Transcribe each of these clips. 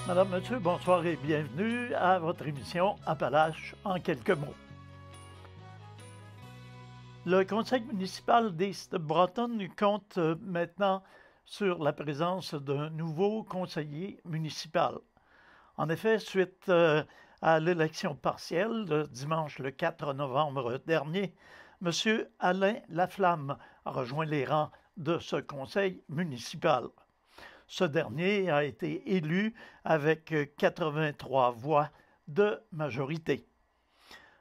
Madame, Monsieur, bonsoir et bienvenue à votre émission Appalaches en quelques mots. Le conseil municipal d'East Broughton compte maintenant sur la présence d'un nouveau conseiller municipal. En effet, suite à l'élection partielle le dimanche le 4 novembre dernier, M. Alain Laflamme a rejoint les rangs de ce conseil municipal. Ce dernier a été élu avec 83 voix de majorité.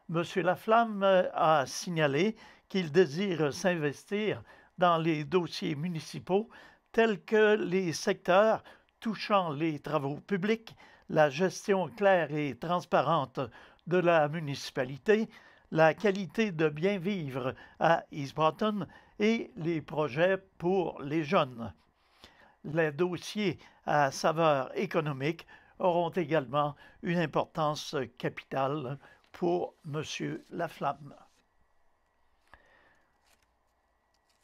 M. Laflamme a signalé qu'il désire s'investir dans les dossiers municipaux tels que les secteurs touchant les travaux publics, la gestion claire et transparente de la municipalité, la qualité de bien vivre à East Broughton et les projets pour les jeunes. Les dossiers à saveur économique auront également une importance capitale pour M. Laflamme.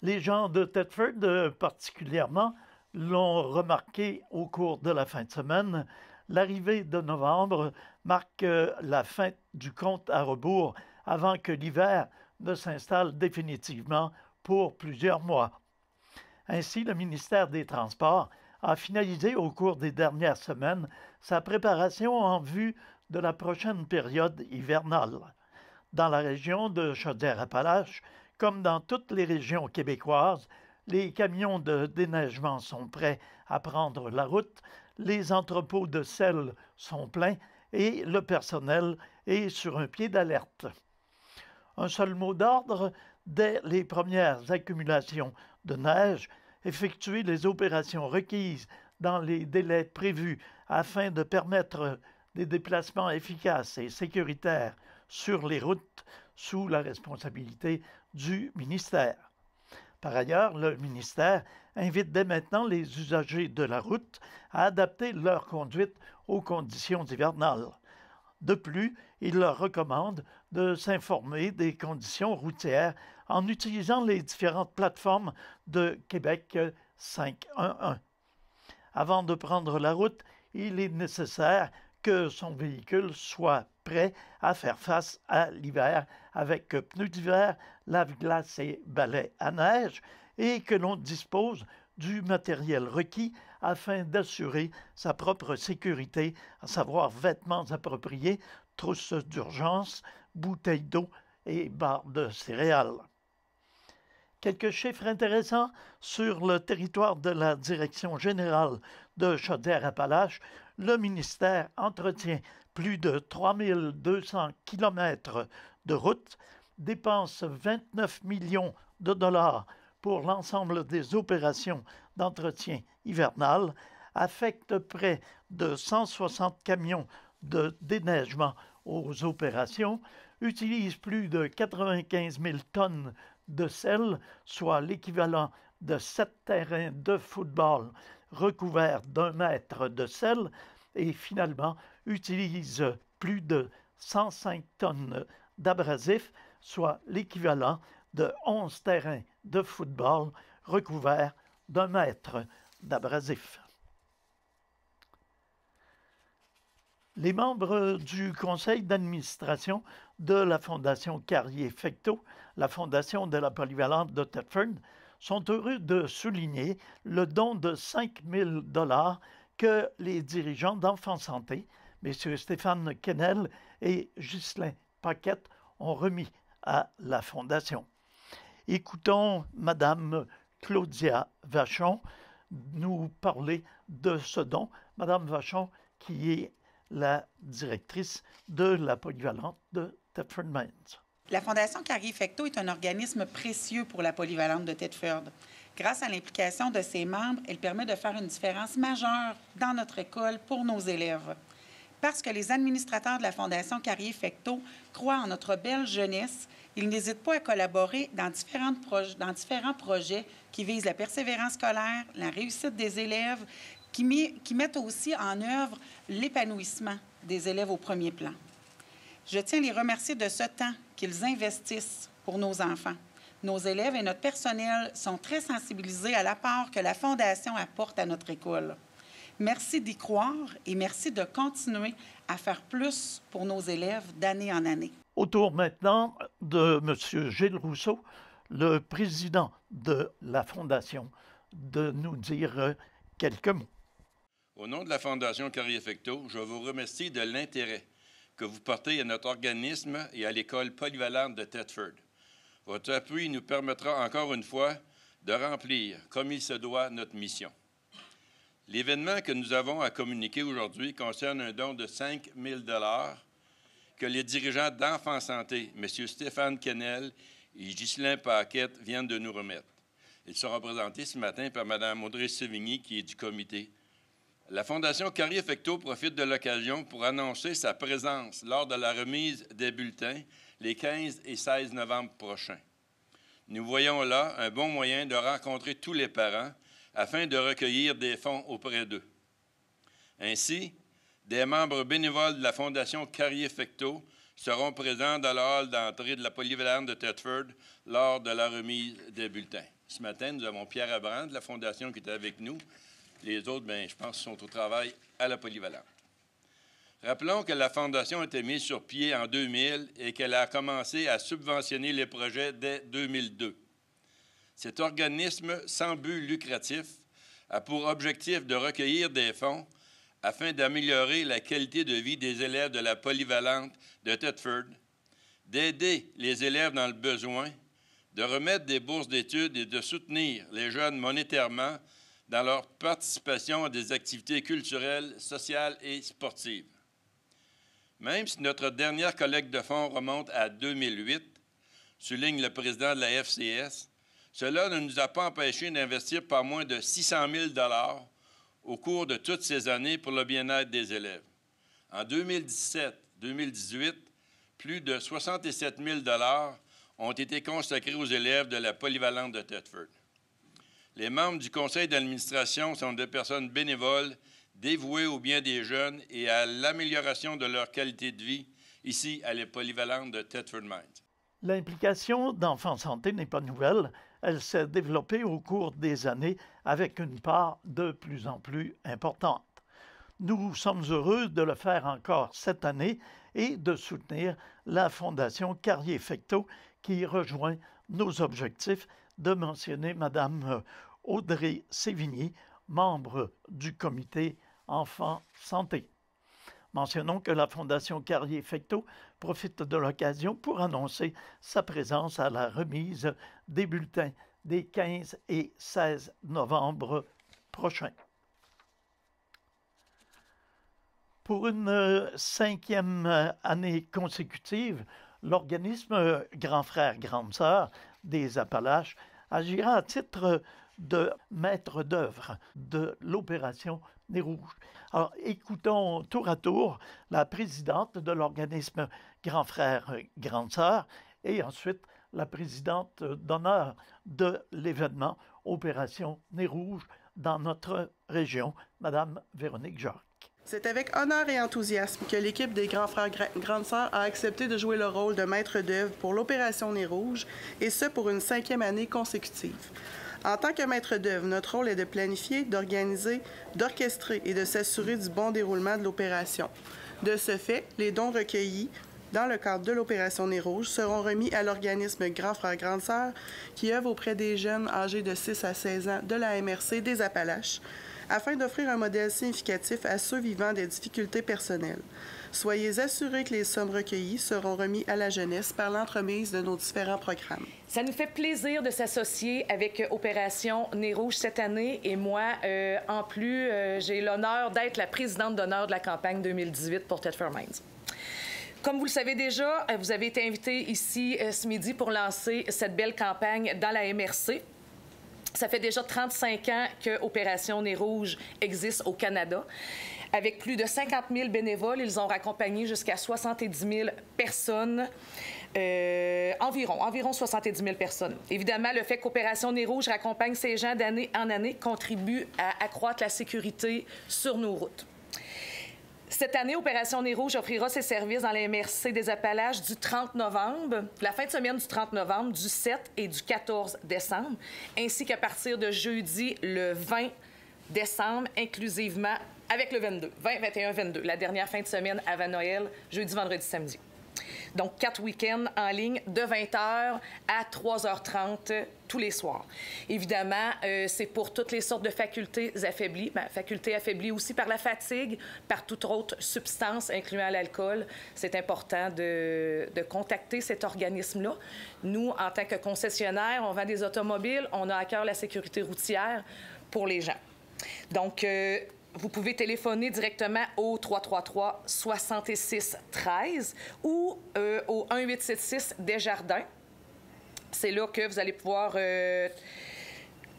Les gens de Thetford, particulièrement, l'ont remarqué au cours de la fin de semaine. L'arrivée de novembre marque la fin du compte à rebours avant que l'hiver ne s'installe définitivement pour plusieurs mois. Ainsi, le ministère des Transports a finalisé au cours des dernières semaines sa préparation en vue de la prochaine période hivernale. Dans la région de Chaudière-Appalaches, comme dans toutes les régions québécoises, les camions de déneigement sont prêts à prendre la route, les entrepôts de sel sont pleins et le personnel est sur un pied d'alerte. Un seul mot d'ordre, dès les premières accumulations de neige, effectuer les opérations requises dans les délais prévus afin de permettre des déplacements efficaces et sécuritaires sur les routes sous la responsabilité du ministère. Par ailleurs, le ministère invite dès maintenant les usagers de la route à adapter leur conduite aux conditions hivernales. De plus, il leur recommande de s'informer des conditions routières en utilisant les différentes plateformes de Québec 511. Avant de prendre la route, il est nécessaire que son véhicule soit prêt à faire face à l'hiver avec pneus d'hiver, lave-glace et balais à neige et que l'on dispose du matériel requis afin d'assurer sa propre sécurité, à savoir vêtements appropriés, trousses d'urgence, bouteilles d'eau et barres de céréales. Quelques chiffres intéressants sur le territoire de la Direction générale de Chaudière-Appalaches. Le ministère entretient plus de 3200 kilomètres de routes, dépense 29 millions de dollars pour l'ensemble des opérations d'entretien hivernal, affecte près de 160 camions de déneigement aux opérations, utilise plus de 95 000 tonnes de sel, soit l'équivalent de 7 terrains de football recouverts d'1 mètre de sel, et finalement utilise plus de 105 tonnes d'abrasifs, soit l'équivalent de 11 terrains de football recouverts d'1 mètre d'abrasifs. Les membres du conseil d'administration de la Fondation Carrier-Fecteau, la fondation de la polyvalente de Thetford, sont heureux de souligner le don de 5 000 $ que les dirigeants d'Enfants Santé, M. Stéphane Quesnel et Ghislain Paquette, ont remis à la fondation. Écoutons Mme Claudia Vachon nous parler de ce don. Mme Vachon, qui est la directrice de la polyvalente de Thetford Mines. La Fondation Carrier-Fecteau est un organisme précieux pour la polyvalente de Thetford. Grâce à l'implication de ses membres, elle permet de faire une différence majeure dans notre école pour nos élèves. Parce que les administrateurs de la Fondation Carrier-Fecteau croient en notre belle jeunesse, ils n'hésitent pas à collaborer dans différents projets qui visent la persévérance scolaire, la réussite des élèves, qui mettent aussi en œuvre l'épanouissement des élèves au premier plan. Je tiens à les remercier de ce temps qu'ils investissent pour nos enfants. Nos élèves et notre personnel sont très sensibilisés à l'apport que la Fondation apporte à notre école. Merci d'y croire et merci de continuer à faire plus pour nos élèves d'année en année. Au tour maintenant de M. Gilles Rousseau, le président de la Fondation, de nous dire quelques mots. Au nom de la Fondation Carrier-Fecteau, je vous remercie de l'intérêt que vous portez à notre organisme et à l'école polyvalente de Thetford. Votre appui nous permettra encore une fois de remplir, comme il se doit, notre mission. L'événement que nous avons à communiquer aujourd'hui concerne un don de 5 000 $ que les dirigeants d'Enfants Santé, M. Stéphane Kennel et Ghislain Paquette, viennent de nous remettre. Ils sont représentés ce matin par Mme Audrey Sévigny, qui est du comité. La Fondation Carrier-Fecteau profite de l'occasion pour annoncer sa présence lors de la remise des bulletins les 15 et 16 novembre prochains. Nous voyons là un bon moyen de rencontrer tous les parents afin de recueillir des fonds auprès d'eux. Ainsi, des membres bénévoles de la Fondation Carrier-Fecteau seront présents dans le hall d'entrée de la polyvalente de Thetford lors de la remise des bulletins. Ce matin, nous avons Pierre Abrand de la Fondation qui est avec nous. Les autres, bien, je pense, sont au travail à la polyvalente. Rappelons que la Fondation a été mise sur pied en 2000 et qu'elle a commencé à subventionner les projets dès 2002. Cet organisme sans but lucratif a pour objectif de recueillir des fonds afin d'améliorer la qualité de vie des élèves de la polyvalente de Thetford, d'aider les élèves dans le besoin, de remettre des bourses d'études et de soutenir les jeunes monétairement dans leur participation à des activités culturelles, sociales et sportives. Même si notre dernière collecte de fonds remonte à 2008, souligne le président de la FCS, cela ne nous a pas empêchés d'investir pas moins de 600 000 $ au cours de toutes ces années pour le bien-être des élèves. En 2017-2018, plus de 67 000 $ ont été consacrés aux élèves de la polyvalente de Thetford. Les membres du conseil d'administration sont des personnes bénévoles dévouées au bien des jeunes et à l'amélioration de leur qualité de vie, ici à la polyvalente de Thetford Mines. L'implication d'Enfants Santé n'est pas nouvelle. Elle s'est développée au cours des années avec une part de plus en plus importante. Nous sommes heureux de le faire encore cette année et de soutenir la Fondation Carrier-Fecteau qui rejoint nos objectifs de mentionner Mme Audrey Sévigny, membre du comité Enfants Santé. Mentionnons que la Fondation Carrier-Fecteau profite de l'occasion pour annoncer sa présence à la remise des bulletins des 15 et 16 novembre prochains. Pour une 5e année consécutive, l'organisme Grand Frère, Grande Sœur des Appalaches agira à titre de maître d'œuvre de l'opération Nez Rouge. Alors, écoutons tour à tour la présidente de l'organisme Grand Frère, Grande Sœur et ensuite la présidente d'honneur de l'événement Opération Nez Rouge dans notre région, Mme Véronique Jacques. C'est avec honneur et enthousiasme que l'équipe des Grands Frères Grandes Sœurs a accepté de jouer le rôle de maître d'œuvre pour l'Opération Nez Rouge, et ce pour une 5e année consécutive. En tant que maître d'œuvre, notre rôle est de planifier, d'organiser, d'orchestrer et de s'assurer du bon déroulement de l'opération. De ce fait, les dons recueillis dans le cadre de l'Opération Nez Rouge seront remis à l'organisme Grand Frère Grande Sœur qui œuvre auprès des jeunes âgés de 6 à 16 ans de la MRC des Appalaches, afin d'offrir un modèle significatif à ceux vivant des difficultés personnelles. Soyez assurés que les sommes recueillies seront remises à la jeunesse par l'entremise de nos différents programmes. Ça nous fait plaisir de s'associer avec Opération Nez Rouge cette année et moi, en plus, j'ai l'honneur d'être la présidente d'honneur de la campagne 2018 pour Thetford Mines. Comme vous le savez déjà, vous avez été invité ici ce midi pour lancer cette belle campagne dans la MRC. Ça fait déjà 35 ans que Opération Nez Rouge existe au Canada. Avec plus de 50 000 bénévoles, ils ont raccompagné jusqu'à 70 000 personnes, environ 70 000 personnes. Évidemment, le fait qu'Opération Nez Rouge raccompagne ces gens d'année en année contribue à accroître la sécurité sur nos routes. Cette année, Opération Nez Rouge offrira ses services dans la MRC des Appalaches du 30 novembre, la fin de semaine du 30 novembre, du 7 et du 14 décembre, ainsi qu'à partir de jeudi le 20 décembre, inclusivement avec le 22, 20, 21, 22, la dernière fin de semaine avant Noël, jeudi, vendredi, samedi. Donc, 4 week-ends en ligne de 20h à 3h30 tous les soirs. Évidemment, c'est pour toutes les sortes de facultés affaiblies. Facultés affaiblies aussi par la fatigue, par toute autre substance, incluant l'alcool. C'est important de contacter cet organisme-là. Nous, en tant que concessionnaire, on vend des automobiles, on a à cœur la sécurité routière pour les gens. Donc, vous pouvez téléphoner directement au 333-6613 ou au 1876 Desjardins. C'est là que vous allez pouvoir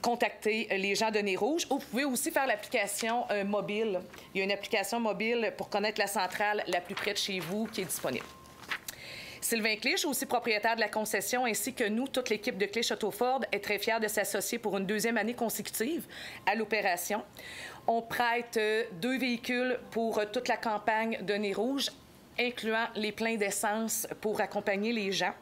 contacter les gens de Nez Rouge. Ou vous pouvez aussi faire l'application mobile. Il y a une application mobile pour connaître la centrale la plus près de chez vous qui est disponible. Sylvain Clich, aussi propriétaire de la concession, ainsi que nous, toute l'équipe de Clich Auto Ford, est très fière de s'associer pour une deuxième année consécutive à l'opération. On prête 2 véhicules pour toute la campagne de Nez Rouge, incluant les pleins d'essence pour accompagner les gens.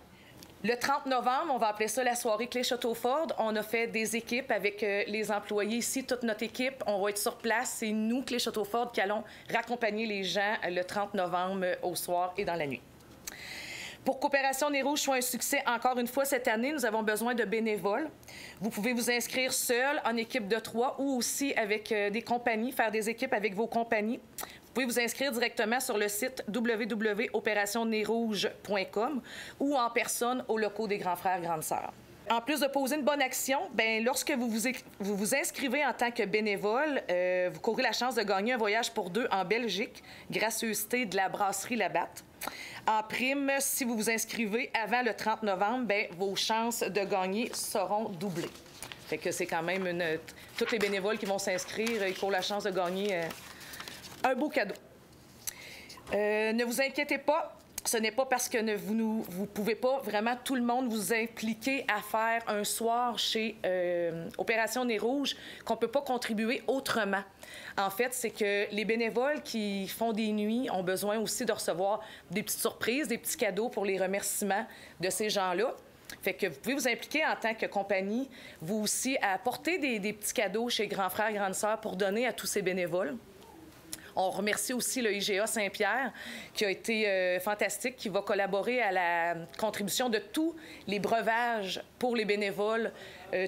Le 30 novembre, on va appeler ça la soirée Clich Auto Ford. On a fait des équipes avec les employés ici, toute notre équipe. On va être sur place. C'est nous, Clich Auto Ford, qui allons raccompagner les gens le 30 novembre au soir et dans la nuit. Pour qu'Opération Nez Rouge soit un succès encore une fois cette année, nous avons besoin de bénévoles. Vous pouvez vous inscrire seul, en équipe de 3 ou aussi avec des compagnies, faire des équipes avec vos compagnies. Vous pouvez vous inscrire directement sur le site www.opérationnezrouge.com ou en personne aux locaux des Grands Frères, Grandes Sœurs. En plus de poser une bonne action, lorsque vous vous inscrivez en tant que bénévole, vous courez la chance de gagner un voyage pour 2 en Belgique, gracieuseté de la brasserie Labatt. En prime, si vous vous inscrivez avant le 30 novembre, vos chances de gagner seront doublées. Fait que c'est quand même tous les bénévoles qui vont s'inscrire, ils courent la chance de gagner un beau cadeau. Ne vous inquiétez pas. Ce n'est pas parce que vous ne pouvez pas vraiment tout le monde vous impliquer à faire un soir chez Opération Nez Rouge qu'on ne peut pas contribuer autrement. En fait, c'est que les bénévoles qui font des nuits ont besoin aussi de recevoir des petites surprises, des petits cadeaux pour les remerciements de ces gens-là. Fait que vous pouvez vous impliquer en tant que compagnie, vous aussi, à apporter des petits cadeaux chez Grands Frères, Grandes Sœurs pour donner à tous ces bénévoles. On remercie aussi le IGA Saint-Pierre, qui a été fantastique, qui va collaborer à la contribution de tous les breuvages pour les bénévoles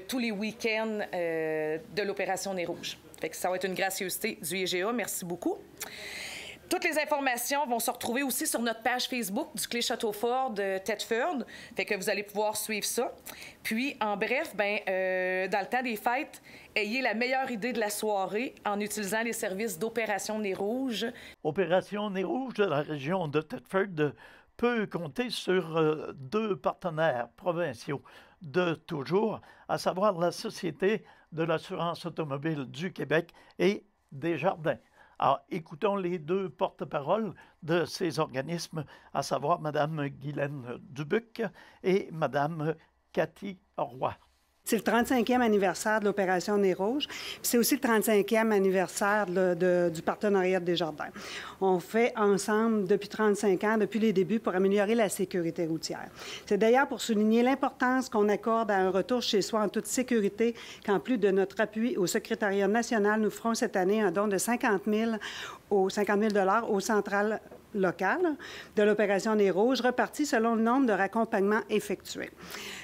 tous les week-ends de l'Opération Nez Rouge. Fait que ça va être une gracieuseté du IGA. Merci beaucoup. Toutes les informations vont se retrouver aussi sur notre page Facebook du Clich Auto Ford Thetford. Fait que vous allez pouvoir suivre ça. Puis, en bref, dans le temps des fêtes, ayez la meilleure idée de la soirée en utilisant les services d'Opération Nez Rouge. Opération Nez Rouge de la région de Thetford peut compter sur 2 partenaires provinciaux de toujours, à savoir la Société de l'assurance automobile du Québec et Desjardins. Alors, écoutons les 2 porte-paroles de ces organismes, à savoir Mme Guylaine Dubuc et Mme Cathy Roy. C'est le 35e anniversaire de l'Opération Nez Rouge. C'est aussi le 35e anniversaire du partenariat de Desjardins. On fait ensemble depuis 35 ans, depuis les débuts, pour améliorer la sécurité routière. C'est d'ailleurs pour souligner l'importance qu'on accorde à un retour chez soi en toute sécurité qu'en plus de notre appui au secrétariat national, nous ferons cette année un don de 50 000 aux centrales locales de l'Opération Nez Rouge, reparti selon le nombre de raccompagnements effectués.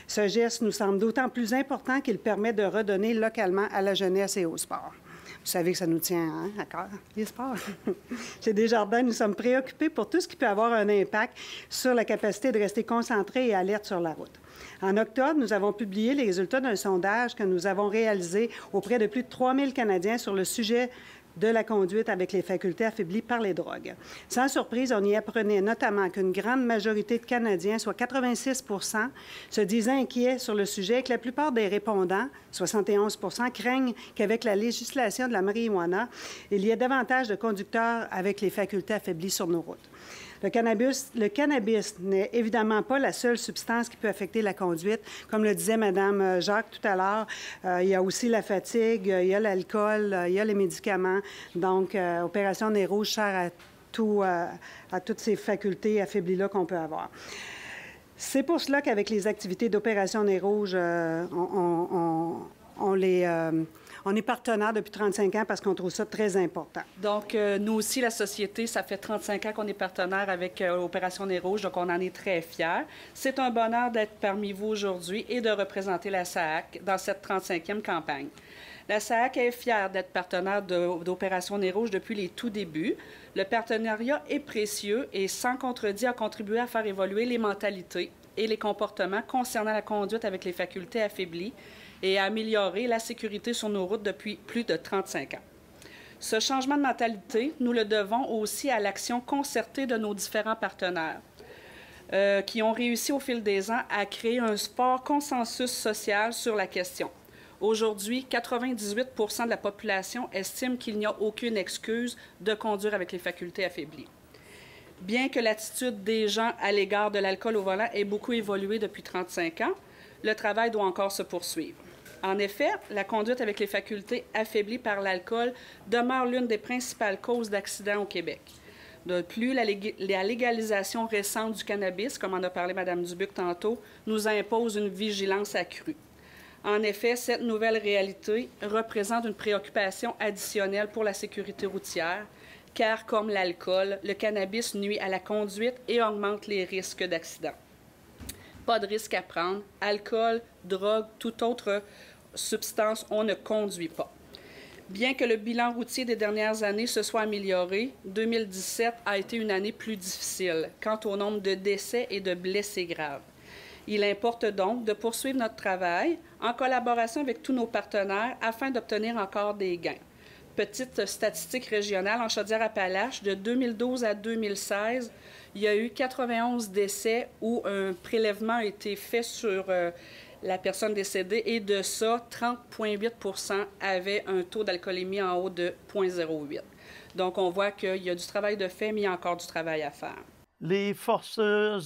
Ce geste nous semble d'autant plus important qu'il permet de redonner localement à la jeunesse et au sport. Vous savez que ça nous tient à cœur, les sports. Chez Desjardins, nous sommes préoccupés pour tout ce qui peut avoir un impact sur la capacité de rester concentré et alerte sur la route. En octobre, nous avons publié les résultats d'un sondage que nous avons réalisé auprès de plus de 3 000 Canadiens sur le sujet de la conduite avec les facultés affaiblies par les drogues. Sans surprise, on y apprenait notamment qu'une grande majorité de Canadiens, soit 86 %, se disent inquiets sur le sujet et que la plupart des répondants, 71 % craignent qu'avec la législation de la marijuana, il y ait davantage de conducteurs avec les facultés affaiblies sur nos routes. Le cannabis n'est évidemment pas la seule substance qui peut affecter la conduite. Comme le disait Mme Jacques tout à l'heure, il y a aussi la fatigue, il y a l'alcool, il y a les médicaments. Donc, Opération Nez Rouge sert à toutes ces facultés affaiblies-là qu'on peut avoir. C'est pour cela qu'avec les activités d'Opération Nez Rouge, On est partenaire depuis 35 ans parce qu'on trouve ça très important. Donc, nous aussi, la Société, ça fait 35 ans qu'on est partenaire avec Opération Nez Rouge, donc on en est très fiers. C'est un bonheur d'être parmi vous aujourd'hui et de représenter la SAAC dans cette 35e campagne. La SAAC est fière d'être partenaire d'Opération Nez Rouge depuis les tout débuts. Le partenariat est précieux et, sans contredit, a contribué à faire évoluer les mentalités et les comportements concernant la conduite avec les facultés affaiblies et à améliorer la sécurité sur nos routes depuis plus de 35 ans. Ce changement de mentalité, nous le devons aussi à l'action concertée de nos différents partenaires qui ont réussi au fil des ans à créer un fort consensus social sur la question. Aujourd'hui, 98 de la population estime qu'il n'y a aucune excuse de conduire avec les facultés affaiblies. Bien que l'attitude des gens à l'égard de l'alcool au volant ait beaucoup évolué depuis 35 ans, le travail doit encore se poursuivre. En effet, la conduite avec les facultés affaiblies par l'alcool demeure l'une des principales causes d'accidents au Québec. De plus, la légalisation récente du cannabis, comme en a parlé Mme Dubuc tantôt, nous impose une vigilance accrue. En effet, cette nouvelle réalité représente une préoccupation additionnelle pour la sécurité routière, car, comme l'alcool, le cannabis nuit à la conduite et augmente les risques d'accident. Pas de risque à prendre. Alcool, drogue, toute autre substance, on ne conduit pas. Bien que le bilan routier des dernières années se soit amélioré, 2017 a été une année plus difficile quant au nombre de décès et de blessés graves. Il importe donc de poursuivre notre travail en collaboration avec tous nos partenaires afin d'obtenir encore des gains. Petite statistique régionale, en Chaudière-Appalaches, de 2012 à 2016, il y a eu 91 décès où un prélèvement a été fait sur la personne décédée et de ça, 30,8 avaient un taux d'alcoolémie en haut de 0,08. Donc, on voit qu'il y a du travail de fait, mais il y a encore du travail à faire. Les Forces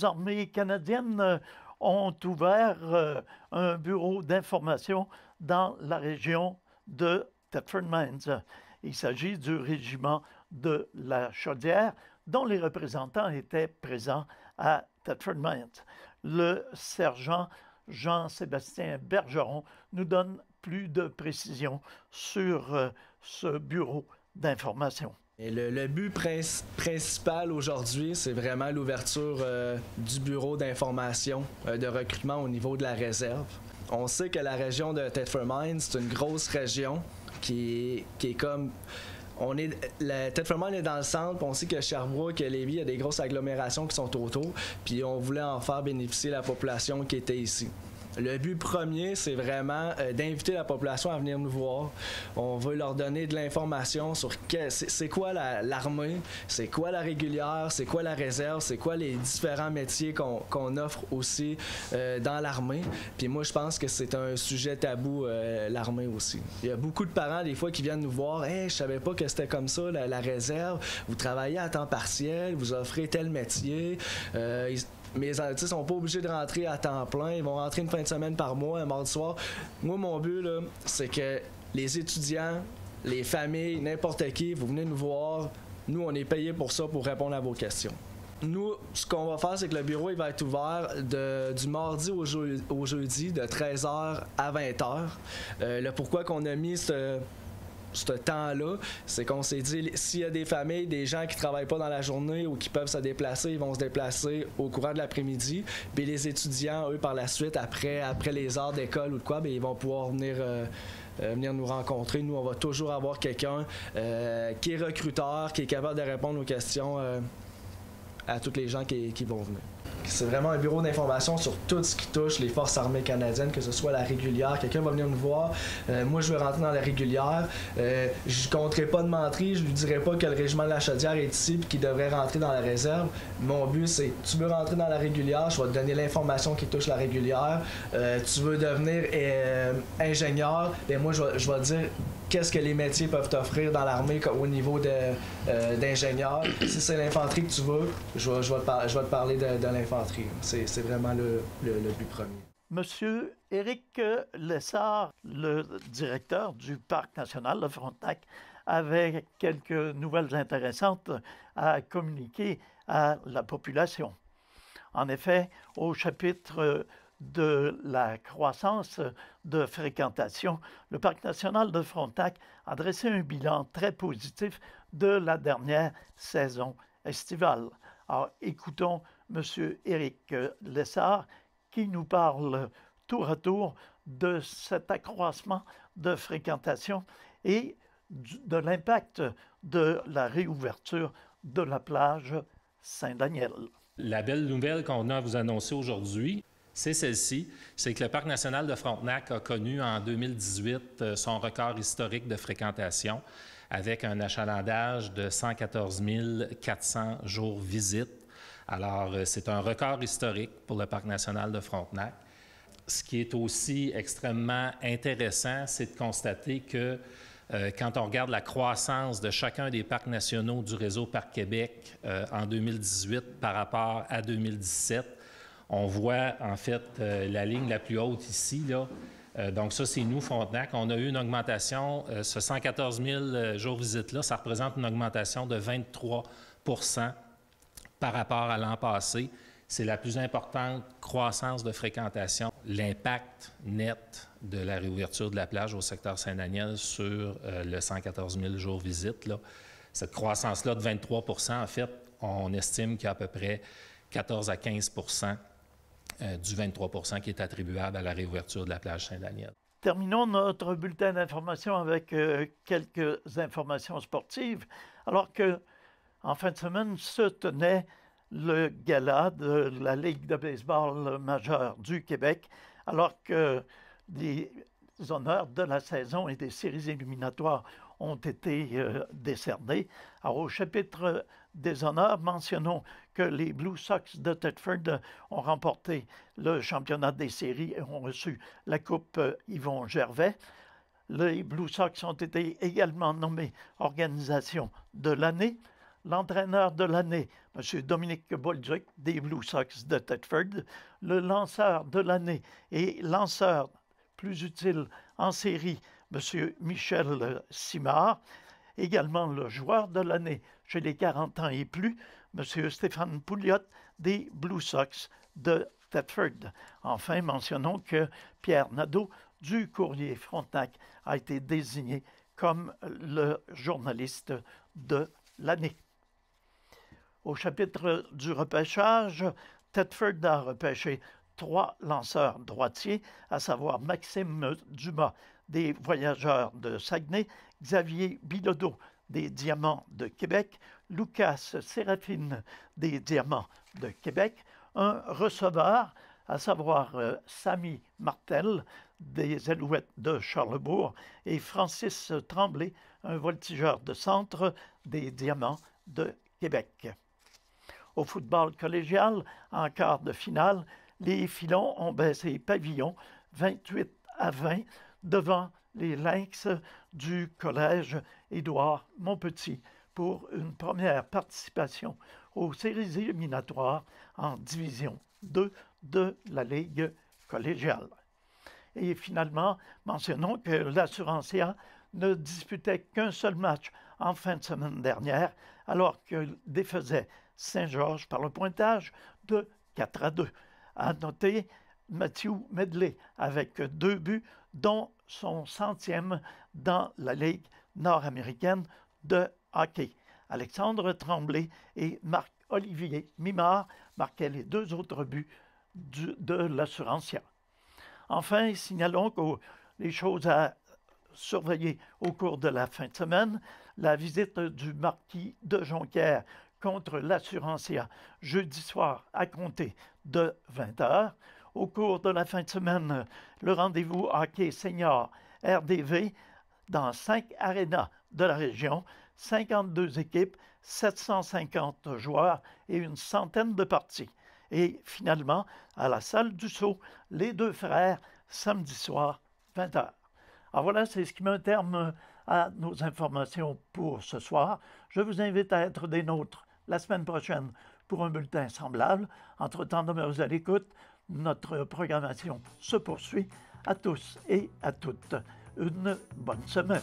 armées canadiennes ont ouvert un bureau d'information dans la région de Thetford Mines. Il s'agit du régiment de la Chaudière, dont les représentants étaient présents à Thetford Mines. Le sergent Jean-Sébastien Bergeron nous donne plus de précisions sur ce bureau d'information. Et le but principal aujourd'hui, c'est vraiment l'ouverture du bureau d'information de recrutement au niveau de la réserve. On sait que la région de Thetford Mines, c'est une grosse région qui est comme... Thetford Mines est dans le centre, puis on sait que Sherbrooke et Lévis, il y a des grosses agglomérations qui sont autour, puis on voulait en faire bénéficier la population qui était ici. Le but premier, c'est vraiment d'inviter la population à venir nous voir. On veut leur donner de l'information sur c'est quoi l'armée, c'est quoi la régulière, c'est quoi la réserve, c'est quoi les différents métiers qu'on offre aussi dans l'armée. Puis moi, je pense que c'est un sujet tabou, l'armée aussi. Il y a beaucoup de parents, des fois, qui viennent nous voir. « Hey, je savais pas que c'était comme ça, la réserve. Vous travaillez à temps partiel, vous offrez tel métier. » Mais ils ne sont pas obligés de rentrer à temps plein. Ils vont rentrer une fin de semaine par mois, un mardi soir. Moi, mon but, là, c'est que les étudiants, les familles, n'importe qui, vous venez nous voir. Nous, on est payés pour ça, pour répondre à vos questions. Nous, ce qu'on va faire, c'est que le bureau il va être ouvert du mardi au jeudi, de 13h à 20h. Le pourquoi qu'on a mis ce temps-là, c'est qu'on s'est dit, s'il y a des familles, des gens qui ne travaillent pas dans la journée ou qui peuvent se déplacer, ils vont se déplacer au courant de l'après-midi. Puis les étudiants, eux, par la suite, après les heures d'école ou de quoi, bien, ils vont pouvoir venir nous rencontrer. Nous, on va toujours avoir quelqu'un qui est recruteur, qui est capable de répondre aux questions à tous les gens qui vont venir. C'est vraiment un bureau d'information sur tout ce qui touche les forces armées canadiennes, que ce soit la régulière. Quelqu'un va venir nous voir. Moi, je veux rentrer dans la régulière. Je ne compterai pas de menterie. Je ne lui dirai pas que le régiment de la Chaudière est ici et qu'il devrait rentrer dans la réserve. Mon but, c'est tu veux rentrer dans la régulière, je vais te donner l'information qui touche la régulière. Tu veux devenir ingénieur, bien moi, je vais te dire qu'est-ce que les métiers peuvent t'offrir dans l'armée au niveau d'ingénieur. Si c'est l'infanterie que tu veux, je vais te parler de l'infanterie. C'est vraiment le but premier. Monsieur Éric Lessard, le directeur du Parc national de Frontenac, avait quelques nouvelles intéressantes à communiquer à la population. En effet, au chapitre de la croissance de fréquentation, le Parc national de Frontenac a dressé un bilan très positif de la dernière saison estivale. Alors, écoutons M. Éric Lessard qui nous parle tour à tour de cet accroissement de fréquentation et de l'impact de la réouverture de la plage Saint-Daniel. La belle nouvelle qu'on a à vous annoncer aujourd'hui, c'est celle-ci, c'est que le Parc national de Frontenac a connu en 2018 son record historique de fréquentation avec un achalandage de 114 400 jours visites. Alors, c'est un record historique pour le Parc national de Frontenac. Ce qui est aussi extrêmement intéressant, c'est de constater que quand on regarde la croissance de chacun des parcs nationaux du réseau Parc Québec en 2018 par rapport à 2017, on voit en fait la ligne la plus haute ici, là. Donc ça, c'est nous, Frontenac. On a eu une augmentation, ce 114 000 jours visites-là, ça représente une augmentation de 23 % par rapport à l'an passé. C'est la plus importante croissance de fréquentation. L'impact net de la réouverture de la plage au secteur Saint-Daniel sur le 114 000 jours visites, là, cette croissance-là de 23 % en fait, on estime qu'il y a à peu près 14 à 15 % du 23 % qui est attribuable à la réouverture de la plage Saint-Daniel. Terminons notre bulletin d'information avec quelques informations sportives. Alors que, en fin de semaine, se tenait le gala de la Ligue de baseball majeure du Québec, alors que les honneurs de la saison et des séries éliminatoires ont été décernés. Alors, au chapitre des honneurs, mentionnons que les Blue Sox de Thetford ont remporté le championnat des séries et ont reçu la Coupe Yvon Gervais. Les Blue Sox ont été également nommés organisation de l'année. L'entraîneur de l'année, M. Dominique Bolduc des Blue Sox de Thetford, le lanceur de l'année et lanceur plus utile en série, M. Michel Simard, également le joueur de l'année chez les 40 ans et plus, M. Stéphane Pouliot des Blue Sox de Thetford. Enfin, mentionnons que Pierre Nadeau du Courrier Frontenac a été désigné comme le journaliste de l'année. Au chapitre du repêchage, Thetford a repêché 3 lanceurs droitiers, à savoir Maxime Dumas des Voyageurs de Saguenay, Xavier Bilodeau des Diamants de Québec, Lucas Séraphine des Diamants de Québec, un receveur, à savoir Samy Martel des Alouettes de Charlesbourg et Francis Tremblay, un voltigeur de centre des Diamants de Québec. Au football collégial, en quart de finale, les Filons ont baissé pavillon 28 à 20 devant les Lynx du collège Édouard Montpetit pour une première participation aux séries éliminatoires en division 2 de la Ligue collégiale. Et finalement, mentionnons que l'Assurantia ne disputait qu'un seul match en fin de semaine dernière, alors que défaisait Saint-Georges par le pointage de 4 à 2. À noter Matthew Medley avec 2 buts, dont son 100e dans la Ligue nord-américaine de hockey. Alexandre Tremblay et Marc-Olivier Mimard marquaient les 2 autres buts de l'Assurantia. Enfin, signalons que les choses à surveiller au cours de la fin de semaine, la visite du marquis de Jonquière contre l'Assurantia jeudi soir à compter de 20h. Au cours de la fin de semaine, le rendez-vous hockey senior RDV dans 5 arénas de la région, 52 équipes, 750 joueurs et une centaine de parties. Et finalement, à la salle du Sceau, les 2 frères, samedi soir, 20h. Alors voilà, c'est ce qui met un terme à nos informations pour ce soir. Je vous invite à être des nôtres la semaine prochaine pour un bulletin semblable. Entre-temps, demeurez à l'écoute. Notre programmation se poursuit. À tous et à toutes, une bonne semaine.